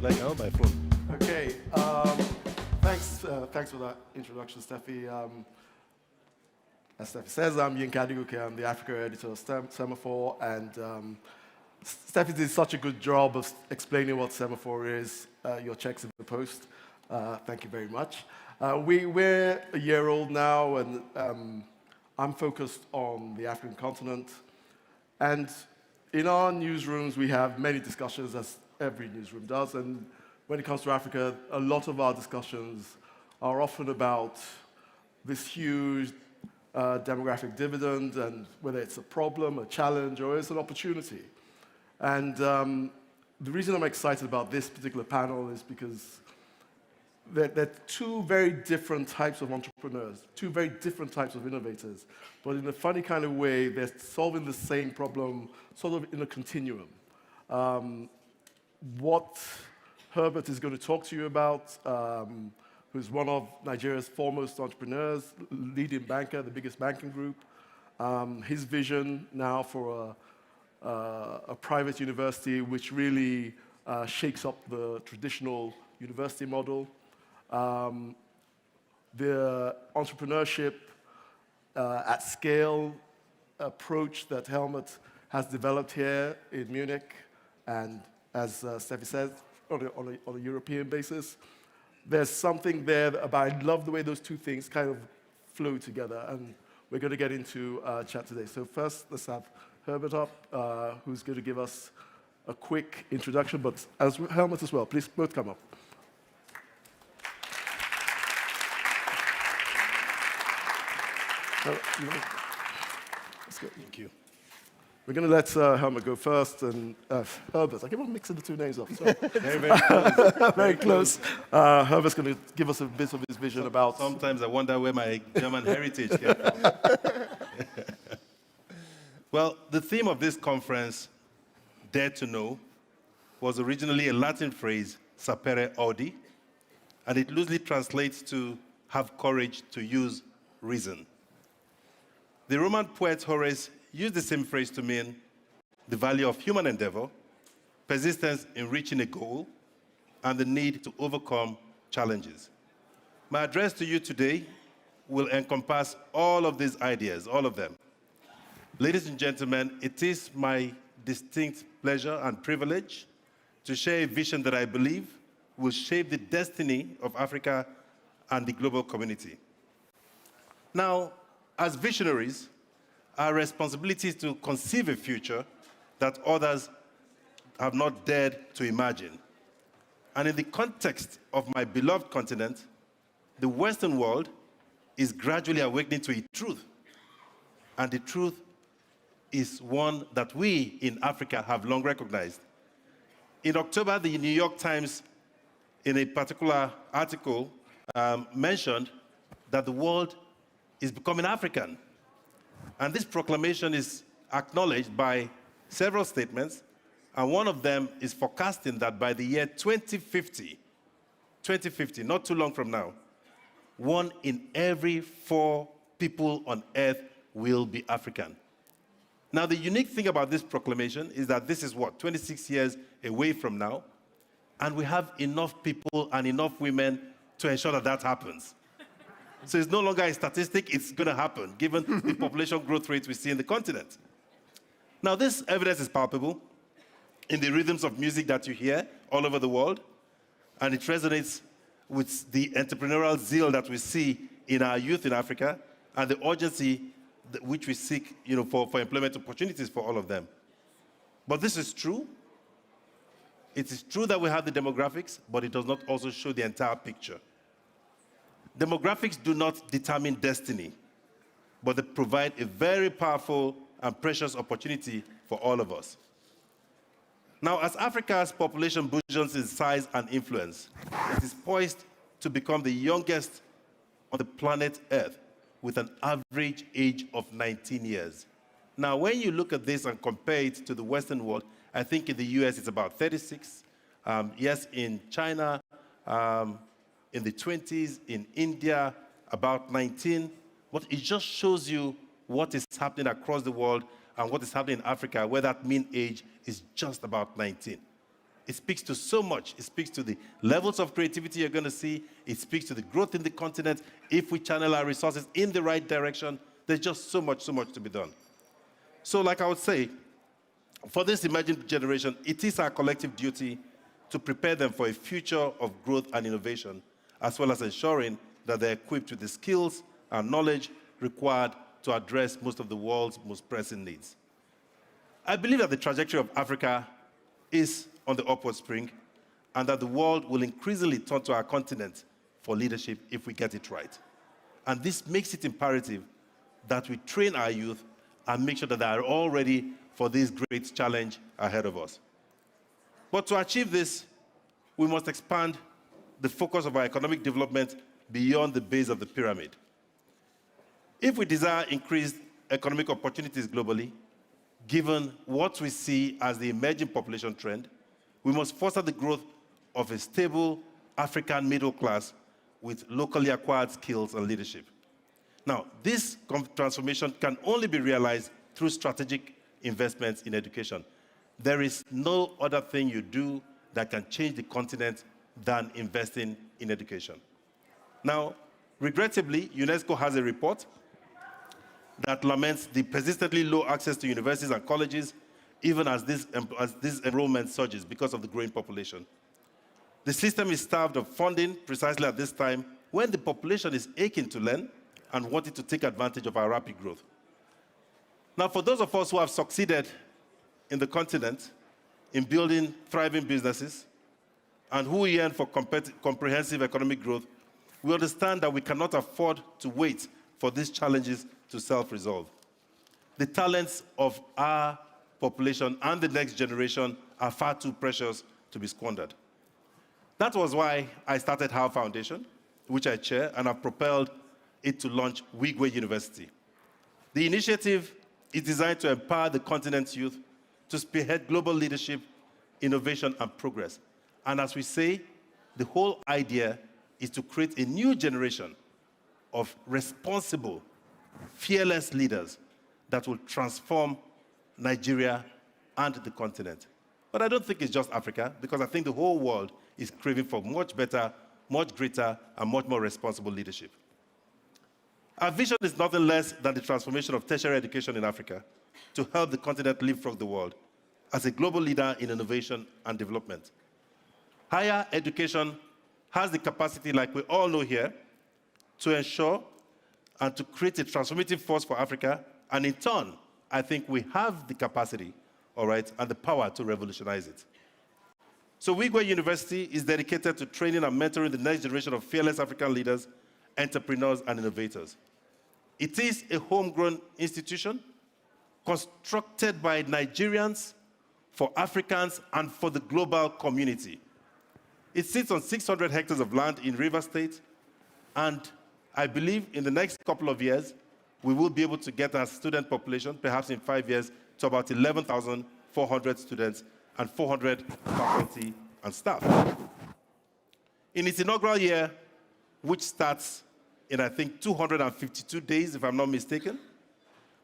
like now by phone. Okay, thanks for that introduction, Steffi. As Steffi says, I'm Yinka Adiguke. I'm the Africa editor of C.F.R, and Steffi did such a good job of explaining what C.F.R is. Your check's in the post. Thank you very much. We're a year old now, and I'm focused on the African continent. And in our newsrooms, we have many discussions, as every newsroom does. And when it comes to Africa, a lot of our discussions are often about this huge demographic dividend and whether it's a problem, a challenge, or it's an opportunity. And the reason I'm excited about this particular panel is because there are two very different types of entrepreneurs, two very different types of innovators, but in a funny kind of way, they're solving the same problem sort of in a continuum. What Herbert is going to talk to you about, who's one of Nigeria's foremost entrepreneurs, leading banker, the biggest banking group, his vision now for a private university which really shakes up the traditional university model. The entrepreneurship at scale approach that Helmut has developed here in Munich, and as Steffi said, on a European basis. There's something there about, I love the way those two things kind of flow together, and we're going to get into chat today. So first, let's have Herbert up, who's going to give us a quick introduction, but as Helmut as well. Please both come up. Let's go. Thank you. We're going to let Helmut go first, and Herbert. I keep on mixing the two names up. Sorry. Very close. Very close. Herbert's going to give us a bit of his vision about... Sometimes I wonder where my German heritage came from. Well, the theme of this conference, Dare to Know, was originally a Latin phrase, sapere audi, and it loosely translates to have courage to use reason. The Roman poet Horace used the same phrase to mean the value of human endeavor, persistence in reaching a goal, and the need to overcome challenges. My address to you today will encompass all of these ideas, all of them. Ladies and gentlemen, it is my distinct pleasure and privilege to share a vision that I believe will shape the destiny of Africa and the global community. Now, as visionaries, our responsibility is to conceive a future that others have not dared to imagine. And in the context of my beloved continent, the Western world is gradually awakening to a truth. And the truth is one that we in Africa have long recognized. In October, the New York Times, in a particular article, mentioned that the world is becoming African. And this proclamation is acknowledged by several statements, and one of them is forecasting that by the year 2050, not too long from now, 1 in every 4 people on Earth will be African. Now, the unique thing about this proclamation is that this is 26 years away from now, and we have enough people and enough women to ensure that that happens. So it's no longer a statistic, it's going to happen, given the population growth rates we see in the continent. Now, this evidence is palpable in the rhythms of music that you hear all over the world, and it resonates with the entrepreneurial zeal that we see in our youth in Africa, and the urgency which we seek for employment opportunities for all of them. But this is true. It is true that we have the demographics, but it does not also show the entire picture. Demographics do not determine destiny, but they provide a very powerful and precious opportunity for all of us. Now, as Africa's population burgeons in size and influence, it is poised to become the youngest on the planet Earth with an average age of 19 years. Now, when you look at this and compare it to the Western world, I think in the US it's about 36. Yes, in China, in the 20s, in India, about 19. But it just shows you what is happening across the world and what is happening in Africa, where that mean age is just about 19. it speaks to so much. It speaks to the levels of creativity you're going to see. It speaks to the growth in the continent. If we channel our resources in the right direction, there's just so much to be done. So like I would say, for this emerging generation, it is our collective duty to prepare them for a future of growth and innovation, as well as ensuring that they're equipped with the skills and knowledge required to address most of the world's most pressing needs. I believe that the trajectory of Africa is on the upward spring, and that the world will increasingly turn to our continent for leadership if we get it right. And this makes it imperative that we train our youth and make sure that they are all ready for this great challenge ahead of us. But to achieve this, we must expand the focus of our economic development beyond the base of the pyramid. If we desire increased economic opportunities globally, given what we see as the emerging population trend, we must foster the growth of a stable African middle class with locally acquired skills and leadership. Now, this transformation can only be realized through strategic investments in education. There is no other thing you do that can change the continent than investing in education. Now, regrettably, UNESCO has a report that laments the persistently low access to universities and colleges, even as this enrollment surges because of the growing population. The system is starved of funding precisely at this time when the population is aching to learn and wanting to take advantage of our rapid growth. Now, for those of us who have succeeded in the continent in building thriving businesses and who yearn for comprehensive economic growth, we understand that we cannot afford to wait for these challenges to self-resolve. The talents of our population and the next generation are far too precious to be squandered. That was why I started HOW Foundation, which I chair, and have propelled it to launch Wigway University. The initiative is designed to empower the continent's youth to spearhead global leadership, innovation, and progress. And as we say, the whole idea is to create a new generation of responsible, fearless leaders that will transform Nigeria and the continent. But I don't think it's just Africa, because I think the whole world is craving for much better, much greater, and much more responsible leadership. Our vision is nothing less than the transformation of tertiary education in Africa to help the continent leapfrog the world as a global leader in innovation and development. Higher education has the capacity, like we all know here, to ensure and to create a transformative force for Africa, and in turn, I think we have the capacity, all right, and the power to revolutionize it. So Wigway University is dedicated to training and mentoring the next generation of fearless African leaders, entrepreneurs, and innovators. It is a homegrown institution constructed by Nigerians, for Africans, and for the global community. It sits on 600 hectares of land in Rivers State, and I believe in the next couple of years, we will be able to get our student population, perhaps in 5 years, to about 11,400 students and 400 faculty and staff. In its inaugural year, which starts in, I think, 252 days, if I'm not mistaken,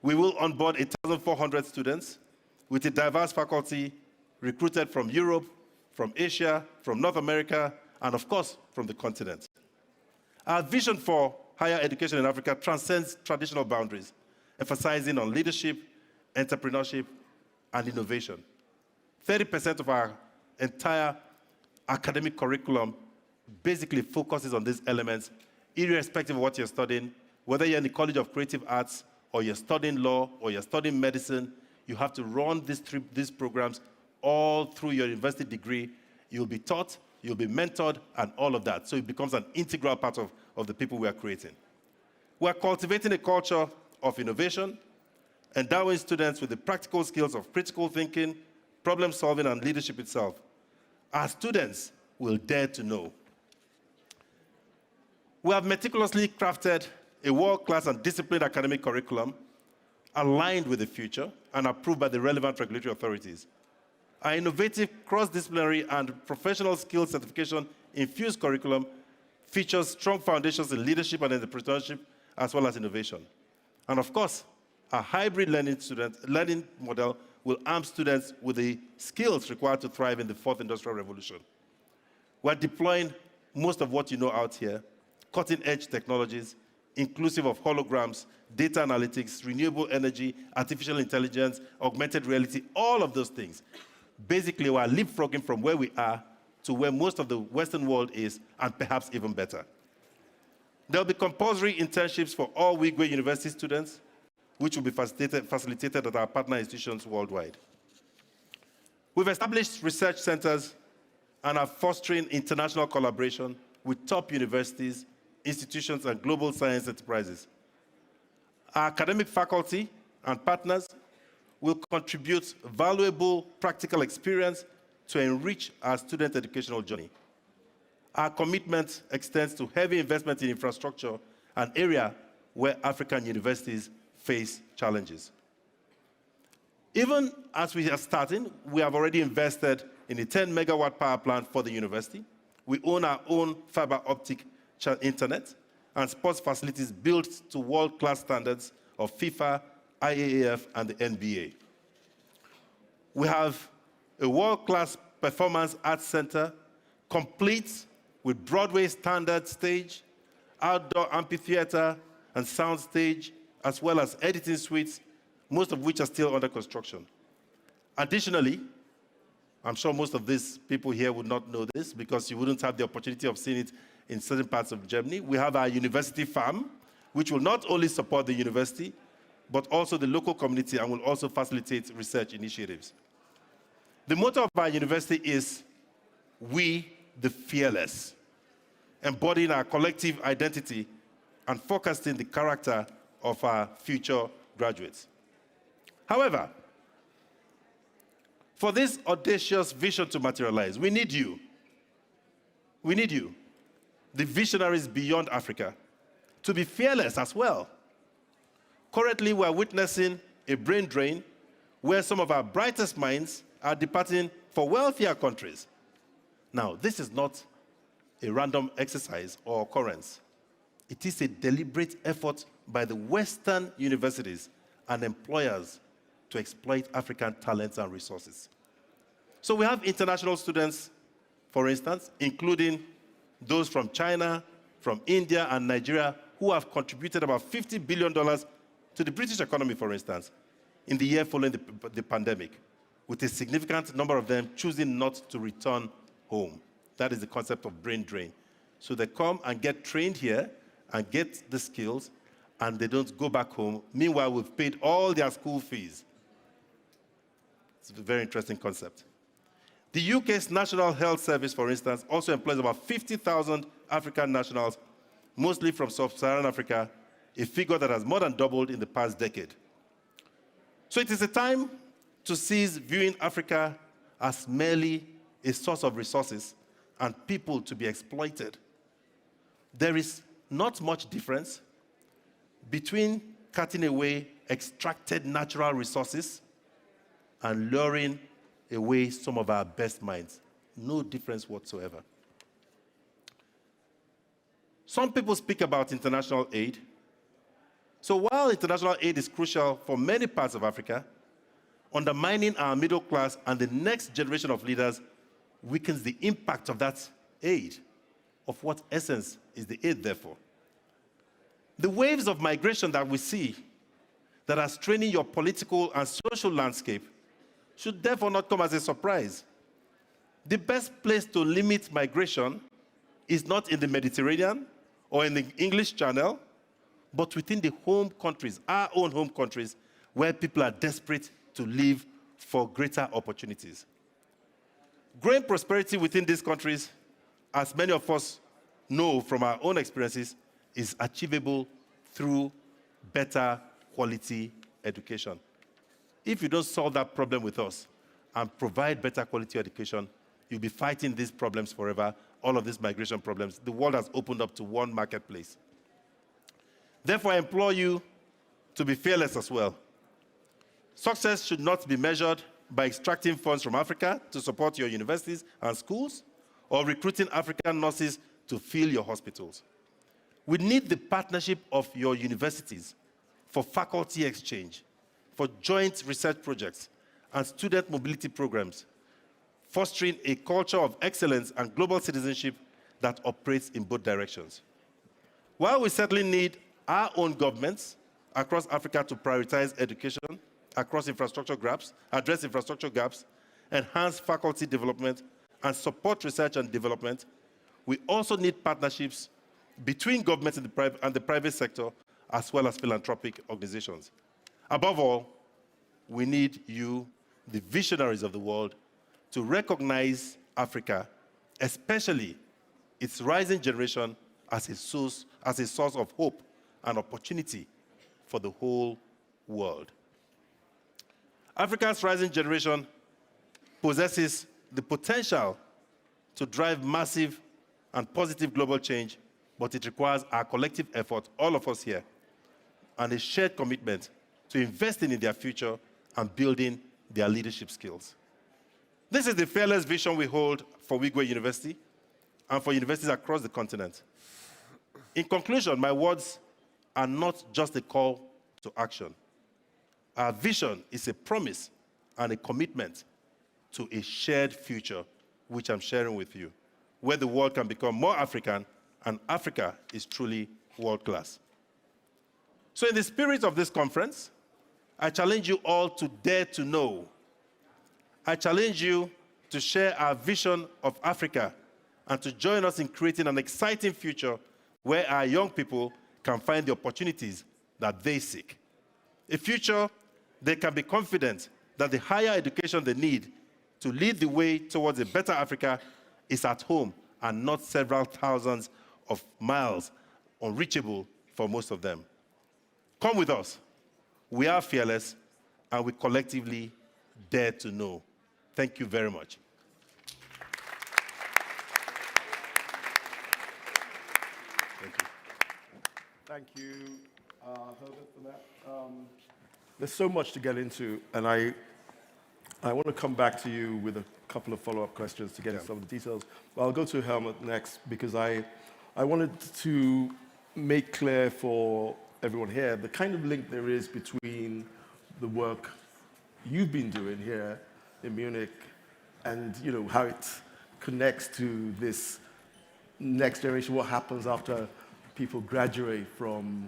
we will onboard 1,400 students with a diverse faculty recruited from Europe, from Asia, from North America, and of course, from the continent. Our vision for higher education in Africa transcends traditional boundaries, emphasizing on leadership, entrepreneurship, and innovation. 30% of our entire academic curriculum basically focuses on these elements, irrespective of what you're studying. Whether you're in the College of Creative Arts, or you're studying law, or you're studying medicine, you have to run these programs all through your university degree. You'll be taught, you'll be mentored, and all of that. So it becomes an integral part of the people we are creating. We're cultivating a culture of innovation, endowing students with the practical skills of critical thinking, problem solving, and leadership itself. Our students will dare to know. We have meticulously crafted a world-class and disciplined academic curriculum aligned with the future and approved by the relevant regulatory authorities. Our innovative cross-disciplinary and professional skills certification infused curriculum features strong foundations in leadership and entrepreneurship, as well as innovation. And of course, a hybrid learning model will arm students with the skills required to thrive in the fourth industrial revolution. We're deploying most of what you know out here, cutting-edge technologies, inclusive of holograms, data analytics, renewable energy, artificial intelligence, augmented reality, all of those things. Basically, we're leapfrogging from where we are to where most of the Western world is, and perhaps even better. There'll be compulsory internships for all Wigway University students, which will be facilitated at our partner institutions worldwide. We've established research centers and are fostering international collaboration with top universities, institutions, and global science enterprises. Our academic faculty and partners will contribute valuable practical experience to enrich our student educational journey. Our commitment extends to heavy investment in infrastructure, an area where African universities face challenges. Even as we are starting, we have already invested in a 10 megawatt power plant for the university. We own our own fiber optic internet and sports facilities built to world-class standards of FIFA, IAAF, and the NBA. We have a world-class performance arts center, complete with Broadway standard stage, outdoor amphitheater, and sound stage, as well as editing suites, most of which are still under construction. Additionally, I'm sure most of these people here would not know this because you wouldn't have the opportunity of seeing it in certain parts of Germany. We have our university farm, which will not only support the university, but also the local community and will also facilitate research initiatives. The motto of our university is, "We the Fearless," embodying our collective identity and forecasting the character of our future graduates. However, for this audacious vision to materialize, we need you. We need you, the visionaries beyond Africa, to be fearless as well. Currently, we're witnessing a brain drain where some of our brightest minds are departing for wealthier countries. Now, this is not a random exercise or occurrence. It is a deliberate effort by the Western universities and employers to exploit African talents and resources. So we have international students, for instance, including those from China, from India, and Nigeria, who have contributed about $50 billion to the British economy, for instance, in the year following the pandemic, with a significant number of them choosing not to return home. That is the concept of brain drain. So they come and get trained here and get the skills, and they don't go back home. Meanwhile, we've paid all their school fees. It's a very interesting concept. The UK's National Health Service, for instance, also employs about 50,000 African nationals, mostly from sub-Saharan Africa, a figure that has more than doubled in the past decade. So it is a time to cease viewing Africa as merely a source of resources and people to be exploited. There is not much difference between cutting away extracted natural resources and luring away some of our best minds. No difference whatsoever. Some people speak about international aid. So while international aid is crucial for many parts of Africa, undermining our middle class and the next generation of leaders weakens the impact of that aid. Of what essence is the aid, therefore? The waves of migration that we see that are straining your political and social landscape should therefore not come as a surprise. The best place to limit migration is not in the Mediterranean or in the English Channel, but within the home countries, our own home countries, where people are desperate to live for greater opportunities. Growing prosperity within these countries, as many of us know from our own experiences, is achievable through better quality education. If you don't solve that problem with us and provide better quality education, you'll be fighting these problems forever, all of these migration problems. The world has opened up to one marketplace. Therefore, I implore you to be fearless as well. Success should not be measured by extracting funds from Africa to support your universities and schools, or recruiting African nurses to fill your hospitals. We need the partnership of your universities for faculty exchange, for joint research projects, and student mobility programs, fostering a culture of excellence and global citizenship that operates in both directions. While we certainly need our own governments across Africa to prioritize education across infrastructure gaps, address infrastructure gaps, enhance faculty development, and support research and development, we also need partnerships between governments and the private sector, as well as philanthropic organizations. Above all, we need you, the visionaries of the world, to recognize Africa, especially its rising generation, as a source of hope and opportunity for the whole world. Africa's rising generation possesses the potential to drive massive and positive global change, but it requires our collective effort, all of us here, and a shared commitment to investing in their future and building their leadership skills. This is the fearless vision we hold for Wigway University and for universities across the continent. In conclusion, my words are not just a call to action. Our vision is a promise and a commitment to a shared future, which I'm sharing with you, where the world can become more African and Africa is truly world-class. So in the spirit of this conference, I challenge you all to dare to know. I challenge you to share our vision of Africa and to join us in creating an exciting future where our young people can find the opportunities that they seek. A future they can be confident that the higher education they need to lead the way towards a better Africa is at home and not several thousands of miles unreachable for most of them. Come with us. We are fearless, and we collectively dare to know. Thank you very much. Thank you. Thank you, Herbert, for that. There's so much to get into, and I want to come back to you with a couple of follow-up questions to get into some of the details. But I'll go to Helmut next, because I wanted to make clear for everyone here the kind of link there is between the work you've been doing here in Munich and how it connects to this next generation, what happens after people graduate from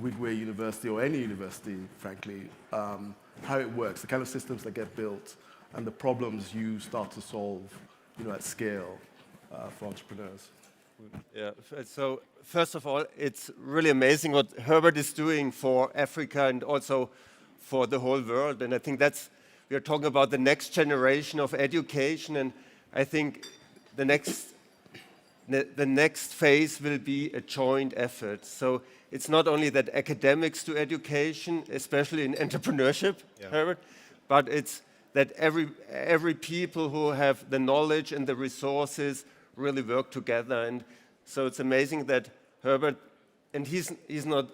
Wigway University or any university, frankly, how it works, the kind of systems that get built, and the problems you start to solve at scale for entrepreneurs. Yeah, so first of all, it's really amazing what Herbert is doing for Africa and also for the whole world. And I think we are talking about the next generation of education, and I think the next phase will be a joint effort. So it's not only that academics do education, especially in entrepreneurship, Herbert, but it's that every people who have the knowledge and the resources really work together. And so it's amazing that Herbert, and he's not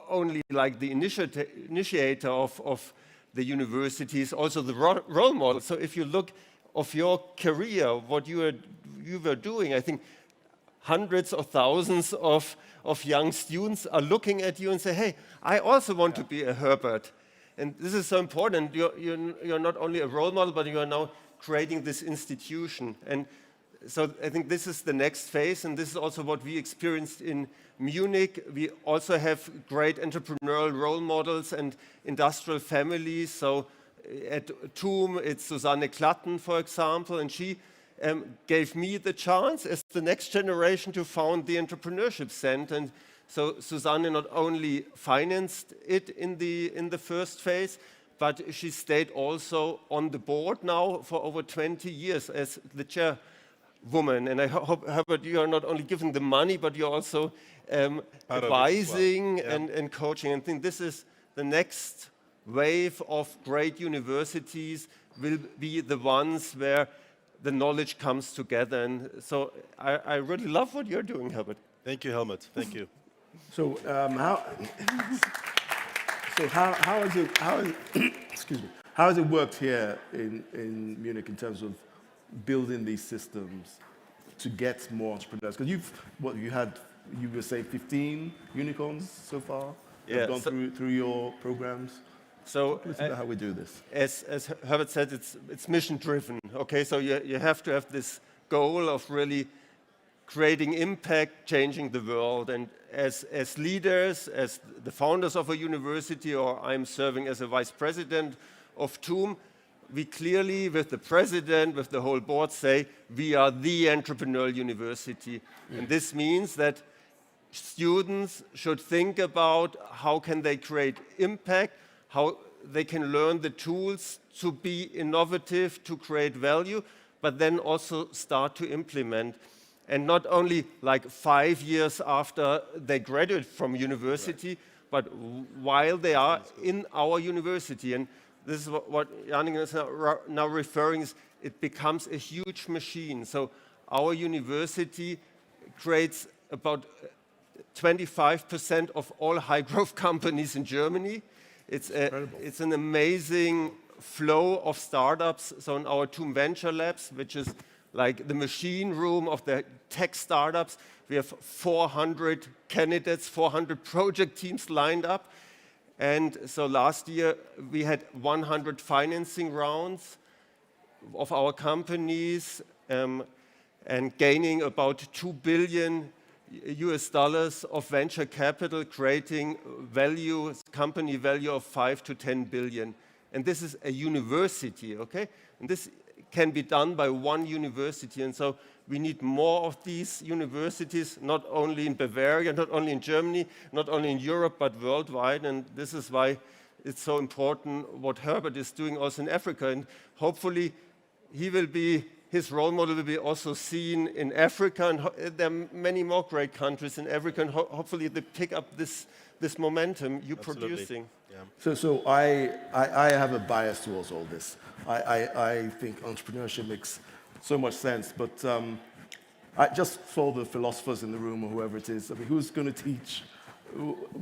only like the initiator of the university, he's also the role model. So if you look of your career, what you were doing, I think hundreds of thousands of young students are looking at you and say, hey, I also want to be a Herbert. And this is so important. You're not only a role model, but you are now creating this institution. And so I think this is the next phase, and this is also what we experienced in Munich. We also have great entrepreneurial role models and industrial families. So at TUM, it's Susanne Klatten, for example, and she gave me the chance as the next generation to found the Entrepreneurship Center. And so Susanne not only financed it in the first phase, but she stayed also on the board now for over 20 years as the chairwoman. And I hope, Herbert, you are not only giving the money, but you're also advising and coaching. And I think this is the next wave of great universities will be the ones where the knowledge comes together. And so I really love what you're doing, Herbert. Thank you, Helmut. Thank you. So how has it worked here in Munich in terms of building these systems to get more entrepreneurs? Because you were saying 15 unicorns so far? Yeah, gone through your programs. So Let's see how we do this. as Herbert said, it's mission driven. Okay, so you have to have this goal of really creating impact, changing the world. And as leaders, as the founders of a university, or I'm serving as a vice president of TUM, we clearly, with the president, with the whole board, say we are the entrepreneurial university. And this means that students should think about how can they create impact, how they can learn the tools to be innovative, to create value, but then also start to implement. And not only like 5 years after they graduate from university, but while they are in our university. And this is what Jannik is now referring is, it becomes a huge machine. So our university creates about 25% of all high-growth companies in Germany. It's an amazing flow of startups. So in our TUM Venture Labs, which is like the machine room of the tech startups, we have 400 candidates, 400 project teams lined up. And so last year we had 100 financing rounds of our companies and gaining about $2 billion of venture capital, creating value, company value of 5 to 10 billion. And this is a university, okay? And this can be done by one university. And so we need more of these universities, not only in Bavaria, not only in Germany, not only in Europe, but worldwide. And this is why it's so important what Herbert is doing also in Africa. And hopefully his role model will be also seen in Africa. And there are many more great countries in Africa. And hopefully they pick up this momentum you're producing. Yeah. So I have a bias towards all this. I think entrepreneurship makes so much sense, but I just for the philosophers in the room or whoever it is, I mean, who's going to teach?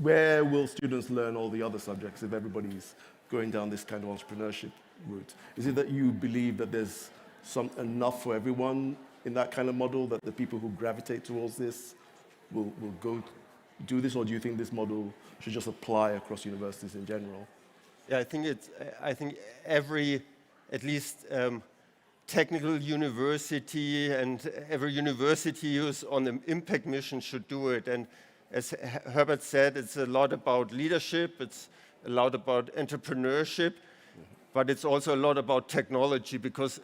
Where will students learn all the other subjects if everybody's going down this kind of entrepreneurship route? Is it that you believe that there's enough for everyone in that kind of model, that the people who gravitate towards this will go do this, or do you think this model should just apply across universities in general? Yeah, I think every, at least technical university and every university who's on an impact mission should do it. And as Herbert said, it's a lot about leadership, it's a lot about entrepreneurship, but it's also a lot about technology, because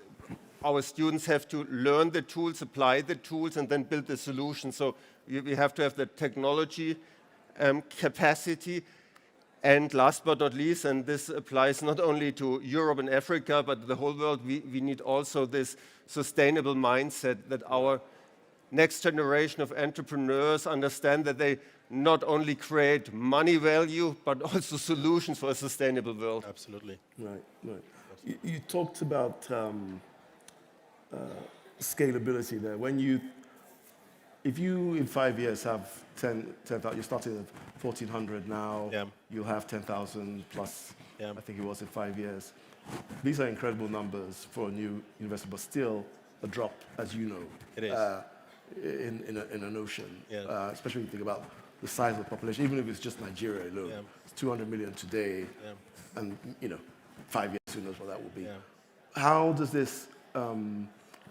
our students have to learn the tools, apply the tools, and then build the solution. So we have to have the technology capacity. And last but not least, and this applies not only to Europe and Africa, but the whole world, we need also this sustainable mindset that our next generation of entrepreneurs understand that they not only create money value, but also solutions for a sustainable world. Absolutely. Right. You talked about scalability there. If you in 5 years have 10,000, you're starting at 1,400 now, you'll have 10,000 plus, I think it was in 5 years. These are incredible numbers for a new university, but still a drop, as you know. It is. In an ocean, especially when you think about the size of the population, even if it's just Nigeria alone, it's 200 million today, and 5 years, who knows what that will be. How does this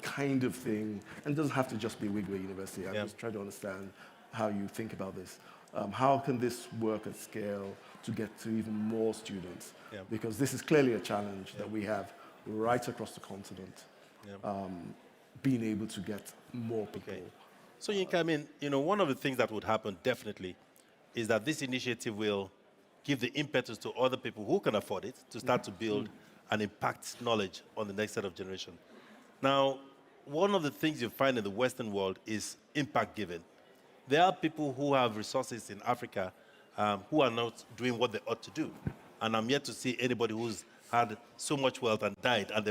kind of thing, and it doesn't have to just be Wigway University, I'm just trying to understand how you think about this. How can this work at scale to get to even more students? Because this is clearly a challenge that we have right across the continent, being able to get more people. Okay. So, Yinka, I mean, one of the things that would happen definitely is that this initiative will give the impetus to other people who can afford it to start to build and impact knowledge on the next set of generation. Now, one of the things you find in the Western world is impact giving. There are people who have resources in Africa who are not doing what they ought to do. And I'm yet to see anybody who's had so much wealth and died, and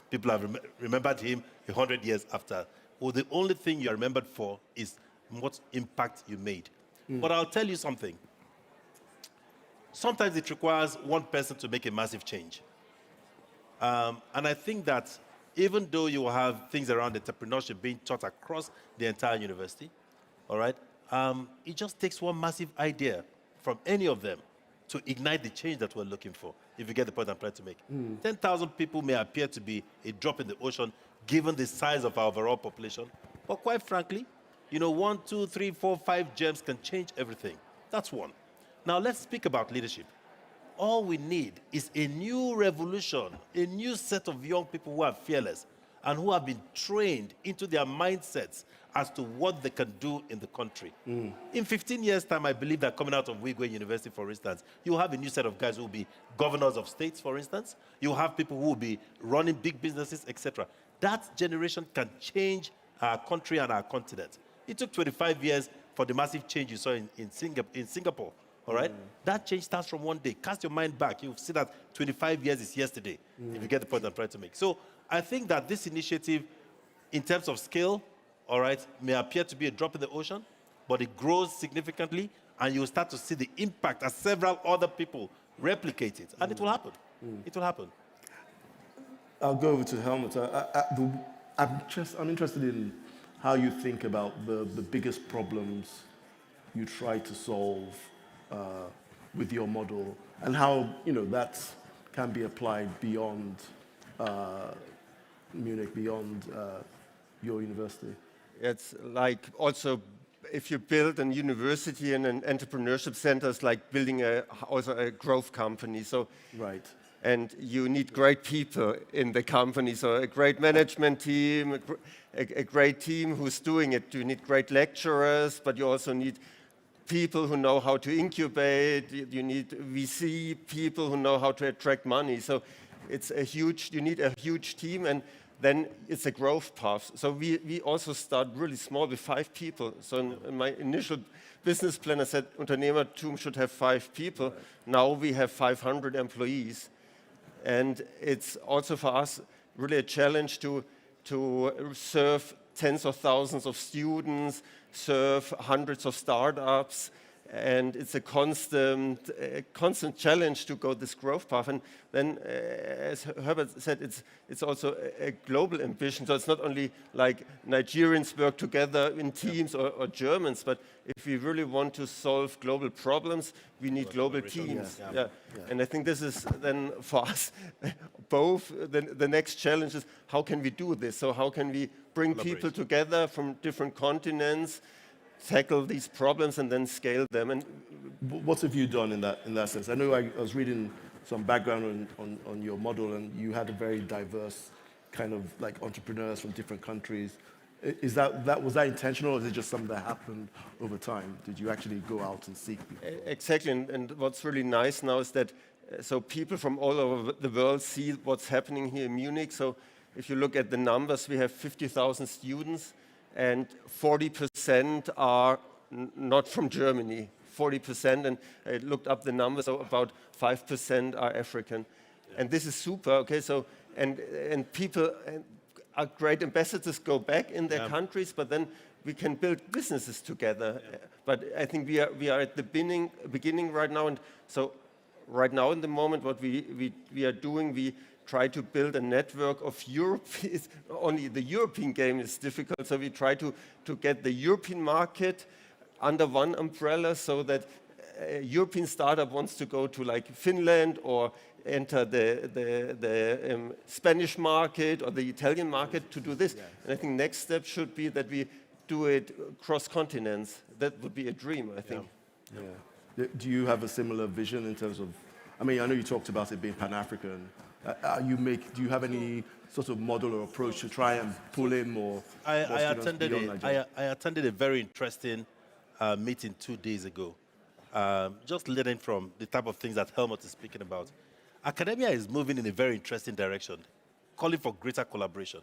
people have remembered him 100 years after. Well, the only thing you are remembered for is what impact you made. But I'll tell you something. Sometimes it requires one person to make a massive change. And I think that even though you will have things around entrepreneurship being taught across the entire university, all right, it just takes one massive idea from any of them to ignite the change that we're looking for, if you get the point I'm trying to make. 10,000 people may appear to be a drop in the ocean, given the size of our overall population. But quite frankly, 1, 2, 3, 4, 5 gems can change everything. That's one. Now let's speak about leadership. All we need is a new revolution, a new set of young people who are fearless and who have been trained into their mindsets as to what they can do in the country. In 15 years' time, I believe that coming out of Wigway University, for instance, you'll have a new set of guys who will be governors of states, for instance. You'll have people who will be running big businesses, etc. That generation can change our country and our continent. It took 25 years for the massive change you saw in Singapore. All right? That change starts from one day. Cast your mind back. You'll see that 25 years is yesterday, if you get the point I'm trying to make. So I think that this initiative, in terms of scale, all right, may appear to be a drop in the ocean, but it grows significantly, and you'll start to see the impact as several other people replicate it. And it will happen. It will happen. I'll go over to Helmut. I'm interested in how you think about the biggest problems you try to solve with your model, and how that can be applied beyond Munich, beyond your university. It's like also if you build a university and an entrepreneurship center, it's like building also a growth company. So right. And you need great people in the company. So a great management team, a great team who's doing it. You need great lecturers, but you also need people who know how to incubate. You need VC people who know how to attract money. So you need a huge team, and then it's a growth path. So we also start really small with 5 people. So in my initial business plan, I said UnternehmerTUM should have 5 people. Right. Now we have 500 employees. And it's also for us really a challenge to serve tens of thousands of students, serve hundreds of startups, and it's a constant challenge to go this growth path. And then, as Herbert said, it's also a global ambition. So it's not only like Nigerians work together in teams or Germans, but if we really want to solve global problems, we need global teams. Yeah. And I think this is then for us both the next challenge is how can we do this? So how can we bring people together from different continents, tackle these problems, and then scale them? And what have you done in that sense? I know I was reading some background on your model, and you had a very diverse kind of like entrepreneurs from different countries. Was that intentional, or is it just something that happened over time? Did you actually go out and seek people? Exactly, and what's really nice now is that so people from all over the world see what's happening here in Munich. So if you look at the numbers, we have 50,000 students, and 40% are not from Germany. 40%, and I looked up the numbers, so about 5% are African. And this is super, okay, so, and people are great ambassadors, go back in their countries, but then we can build businesses together. But I think we are at the beginning right now, and so right now in the moment what we are doing, we try to build a network of Europe. Only the European game is difficult, so we try to get the European market under one umbrella, so that a European startup wants to go to like Finland or enter the Spanish market or the Italian market to do this. And I think next step should be that we do it cross continents. That would be a dream, I think. Do you have a similar vision in terms of, I mean, I know you talked about it being Pan-African. Do you have any sort of model or approach to try and pull in more students beyond Nigeria? I attended a very interesting meeting 2 days ago, just learning from the type of things that Helmut is speaking about. Academia is moving in a very interesting direction, calling for greater collaboration.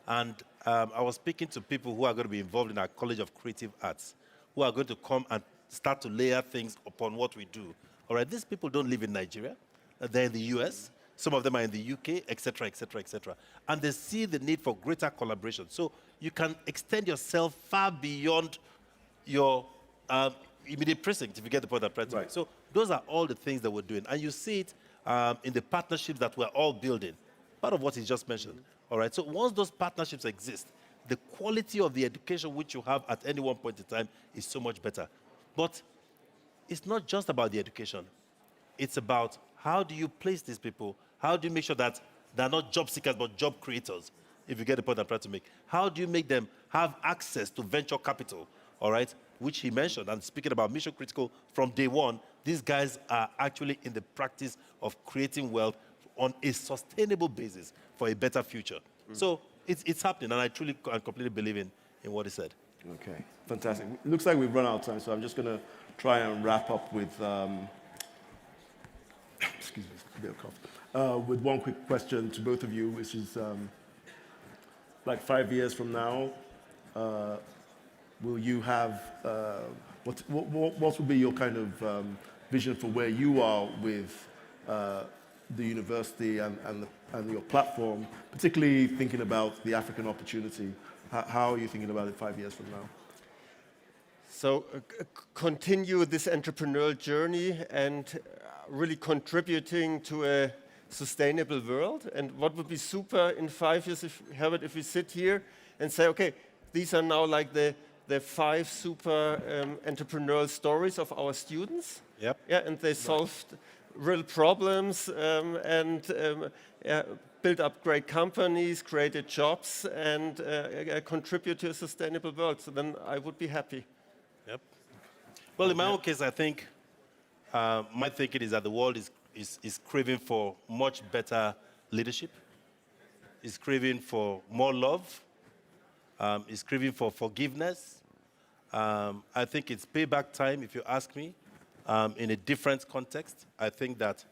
And I was speaking to people who are going to be involved in our College of Creative Arts, who are going to come and start to layer things upon what we do. All right, these people don't live in Nigeria. They're in the US. Some of them are in the UK, et cetera, et cetera, et cetera. And they see the need for greater collaboration. So you can extend yourself far beyond your immediate precinct, if you get the point I'm trying to make. So those are all the things that we're doing. And you see it in the partnerships that we're all building. Part of what he just mentioned. All right, so once those partnerships exist, the quality of the education which you have at any one point in time is so much better. But it's not just about the education. it's about how do you place these people? How do you make sure that they're not job seekers, but job creators, if you get the point I'm trying to make? How do you make them have access to venture capital, all right, which he mentioned? And speaking about mission critical from day one, these guys are actually in the practice of creating wealth on a sustainable basis for a better future. So it's happening, and I truly and completely believe in what he said. Okay, fantastic. It looks like we've run out of time, so I'm just going to try and wrap up with, excuse me, a bit of cough, with one quick question to both of you, which is, like 5 years from now, will you have, what will be your kind of vision for where you are with the university and your platform, particularly thinking about the African opportunity? How are you thinking about it 5 years from now? So continue this entrepreneurial journey and really contributing to a sustainable world. And what would be super in 5 years, Herbert, if we sit here and say, okay, these are now like the 5 super entrepreneurial stories of our students. Yep. Yeah, and they solved real problems and built up great companies, created jobs, and contribute to a sustainable world. So then I would be happy. Yep. Well, in my own case, I think my thinking is that the world is craving for much better leadership. It's craving for more love. It's craving for forgiveness. I think it's payback time, if you ask me, in a different context. I think that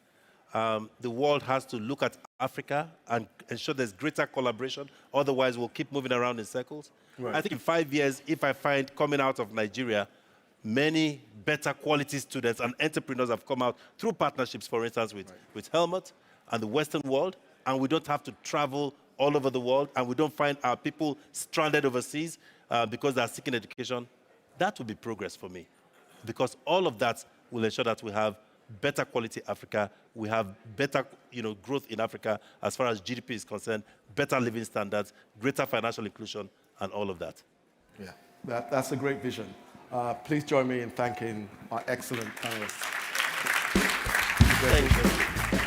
the world has to look at Africa and ensure there's greater collaboration. Otherwise, we'll keep moving around in circles. Right. I think in 5 years, if I find coming out of Nigeria, many better quality students and entrepreneurs have come out through partnerships, for instance, with Helmut and the Western world, and we don't have to travel all over the world, and we don't find our people stranded overseas because they're seeking education, that would be progress for me. Because all of that will ensure that we have better quality Africa, we have better growth in Africa as far as GDP is concerned, better living standards, greater financial inclusion, and all of that. Yeah, that's a great vision. Please join me in thanking our excellent panelists. Thank you.